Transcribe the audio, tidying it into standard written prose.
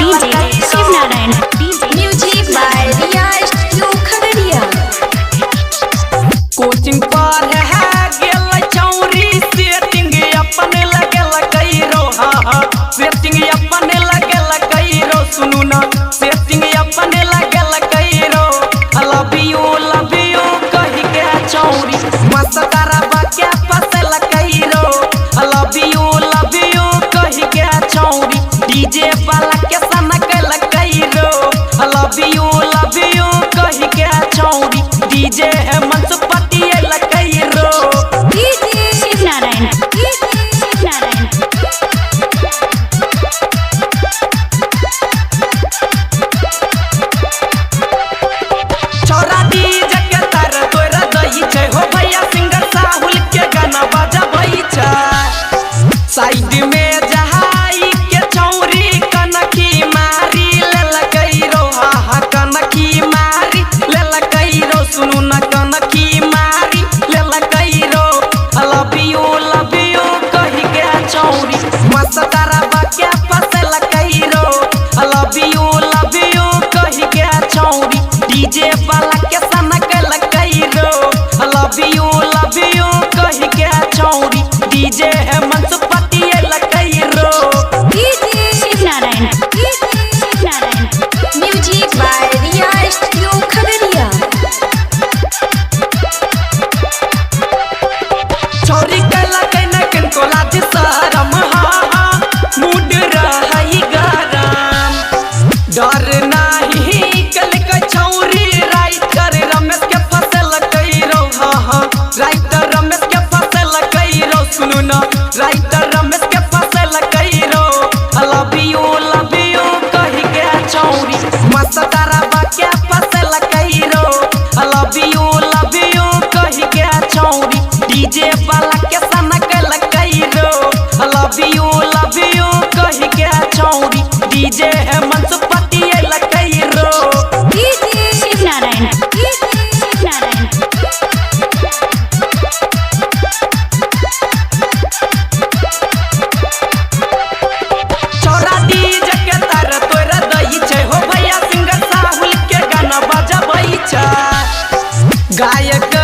DJ Shiv Narayan. Music by Riya Studio Khagadiya. Coaching पर है गेल चौरी सेटिंग अपने लगल कइरो हां सेटिंग अपने लगल कइरो सुनु ना सेटिंग अपने लगल कइरो लव यू कहि के चौरी मस्त करबा के फसल कइरो लव यू कहि के चौरी डीजे वाला के सनकल कइरो लव यू कहि के चौरी डीजे है मनसुपति लकइरो Shiv Narayan. Shiv Narayan. छोरा डीजे के तर तोरा दई छै हो भैया सिंगर साहुल के गाना बजाबै छै साइड में जहाई के चौरी कनकी मारी ललकइरो हा कनकी मारी ललकइरो सुनु न कनकी मारी ललकइरो लव यू कहि के चौरी मस्त करबा के फसल कइरो लव यू कहि के चौरी डीजे वाला के सनकल कइरो लव यू कहि के चौरी डीजे है मनसुपति लकइरो Shiv Narayan. Shiv Narayan. Music by Riya Studio Khagadiya. चोरी कला कन कन को लाज शरम हा मूड रहई गरम डर नाही कल के छौरी राइटर रमेश के फसल कइरो हा राइटर रमेश के फसल कइरो सुनु ना राइटर रमेश के फसल कइरो लव यू कहि के चौरी मस्त करबा के फसल कइरो लव यू कहि के चौरी डीजे वाला के सनकल कइरो लव यू कहि के चौरी डीजे है मनसुपति लकइरो Shiv Narayan. Shiv Narayan. छोरा डीजे के तर तोरा दई छै हो भैया सिंगर साहुल के गाना बजाबै छै गायक